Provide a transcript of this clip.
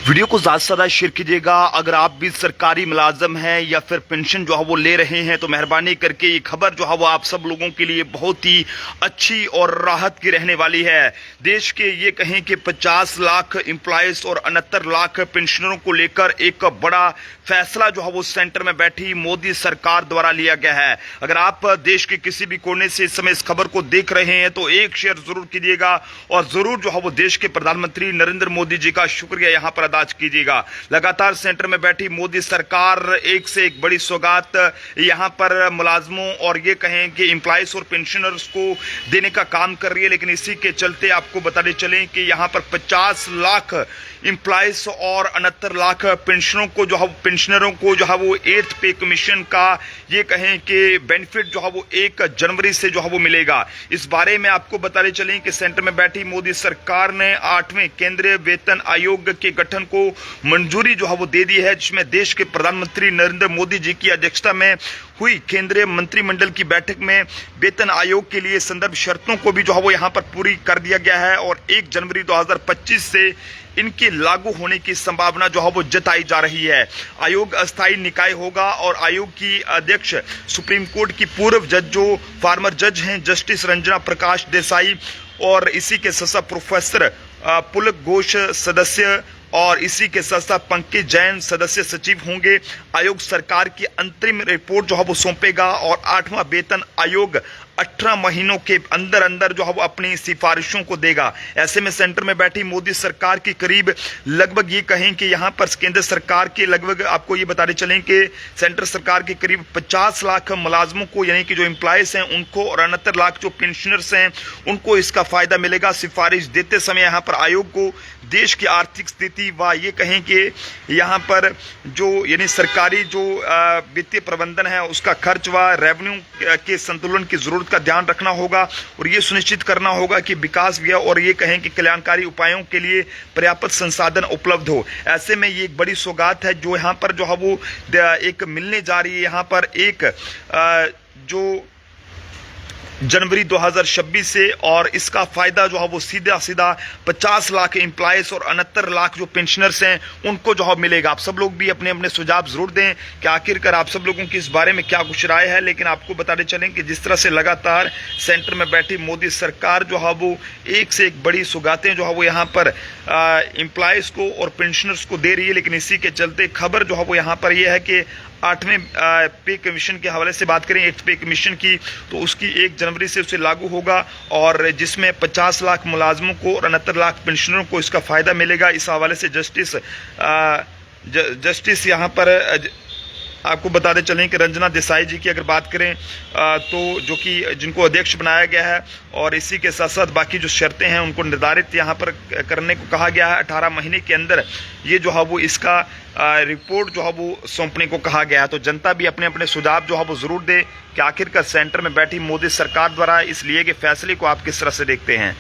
Video को ज़्यादा से ज़्यादा शेयर कीजिएगा। अगर आप भी सरकारी मुलाजम हैं या फिर पेंशन जो है वो ले रहे हैं तो मेहरबानी करके ये खबर जो है वो आप सब लोगों के लिए बहुत ही अच्छी और राहत की रहने वाली है। देश के ये कहें कि 50 लाख एम्प्लॉयज़ और 69 लाख पेंशनरों को लेकर एक बड़ा फैसला जो है वो सेंटर में बैठी मोदी सरकार द्वारा लिया गया है। अगर आप देश के किसी भी कोने से इस समय इस खबर को देख रहे हैं तो एक शेयर जरूर कीजिएगा और जरूर जो है वो देश के प्रधानमंत्री नरेंद्र मोदी जी का शुक्रिया यहां पर अदा कीजिएगा। लगातार सेंटर में बैठी मोदी सरकार एक से एक बड़ी सौगात यहां पर मुलाजमों और ये कहें कि एम्प्लॉयज और पेंशनर्स को देने का काम कर रही है। लेकिन इसी के चलते आपको बताते चलें कि यहां पर 50 लाख एम्प्लॉयज और 69 लाख पेंशनरों को जो है वो 8th पे कमीशन का ये कहें कि बेनिफिट जो है वो 1 जनवरी से जो है वो मिलेगा। इस बारे में आपको बताते चलें कि सेंटर में बैठी मोदी सरकार ने 8वें केंद्रीय वेतन आयोग के गठन को मंजूरी जो है वो दे दी है, जिसमें देश के प्रधानमंत्री नरेंद्र मोदी जी की अध्यक्षता में हुई केंद्रीय मंत्रिमंडल की बैठक में वेतन आयोग के लिए संदर्भ शर्तों को भी जो है वो यहां पर पूरी कर दिया गया है और 1 जनवरी 2025 से इनके लागू होने की संभावना जो है वो जताई जा रही है। आयोग अस्थायी निकाय होगा और आयोग की अध्यक्ष सुप्रीम कोर्ट की पूर्व जज जो फार्मर जज हैं जस्टिस रंजना प्रकाश देसाई और इसी के साथ प्रोफेसर पुलक घोष सदस्य और इसी के साथ साथ पंकज जैन सदस्य सचिव होंगे। आयोग सरकार की अंतरिम रिपोर्ट जो है वो सौंपेगा और 8वां वेतन आयोग 18 महीनों के अंदर अंदर जो है वो अपनी सिफारिशों को देगा। ऐसे में सेंटर में बैठी मोदी सरकार की करीब लगभग ये कहें कि यहां पर केंद्र सरकार के लगभग आपको ये बताते चलें कि सेंटर सरकार के करीब 50 लाख मुलाजमों को यानी कि जो एम्प्लॉयज हैं उनको और 69 लाख जो पेंशनर्स हैं उनको इसका फायदा मिलेगा। सिफारिश देते समय यहाँ पर आयोग को देश की आर्थिक स्थिति व ये कहें कि यहाँ पर जो यानी सरकारी जो वित्तीय प्रबंधन है उसका खर्च व रेवेन्यू के संतुलन की जरूरत का ध्यान रखना होगा और ये सुनिश्चित करना होगा कि विकास व्यय और ये कहें कि कल्याणकारी उपायों के लिए पर्याप्त संसाधन उपलब्ध हो। ऐसे में ये एक बड़ी सौगात है जो यहाँ पर जो है वो एक मिलने जा रही है। यहाँ पर एक जो जनवरी 2026 से और इसका फायदा जो है वो सीधा सीधा 50 लाख एम्प्लॉयज और 69 लाख जो पेंशनर्स हैं उनको जो है मिलेगा। आप सब लोग भी अपने अपने सुझाव जरूर दें कि आखिरकार आप सब लोगों की इस बारे में क्या कुछ राय है। लेकिन आपको बताते चलें कि जिस तरह से लगातार सेंटर में बैठी मोदी सरकार जो है वो एक से एक बड़ी सौगातें जो है वो यहाँ पर एम्प्लॉयज को और पेंशनर्स को दे रही है। लेकिन इसी के चलते खबर जो है वो यहाँ पर यह है कि 8वें पे कमीशन के हवाले से बात करें 8th पे कमीशन की तो उसकी 1 जनवरी से उसे लागू होगा और जिसमें 50 लाख मुलाजमों को और 69 लाख पेंशनरों को इसका फायदा मिलेगा। इस हवाले से जस्टिस यहाँ पर आपको बताते चलें कि रंजना देसाई जी की अगर बात करें तो जो कि जिनको अध्यक्ष बनाया गया है और इसी के साथ साथ बाकी जो शर्तें हैं उनको निर्धारित यहाँ पर करने को कहा गया है। 18 महीने के अंदर ये जो है वो इसका रिपोर्ट जो है वो सौंपने को कहा गया है। तो जनता भी अपने अपने सुझाव जो है वो जरूर दे कि आखिरकार सेंटर में बैठी मोदी सरकार द्वारा इस लिए के फैसले को आप किस तरह से देखते हैं।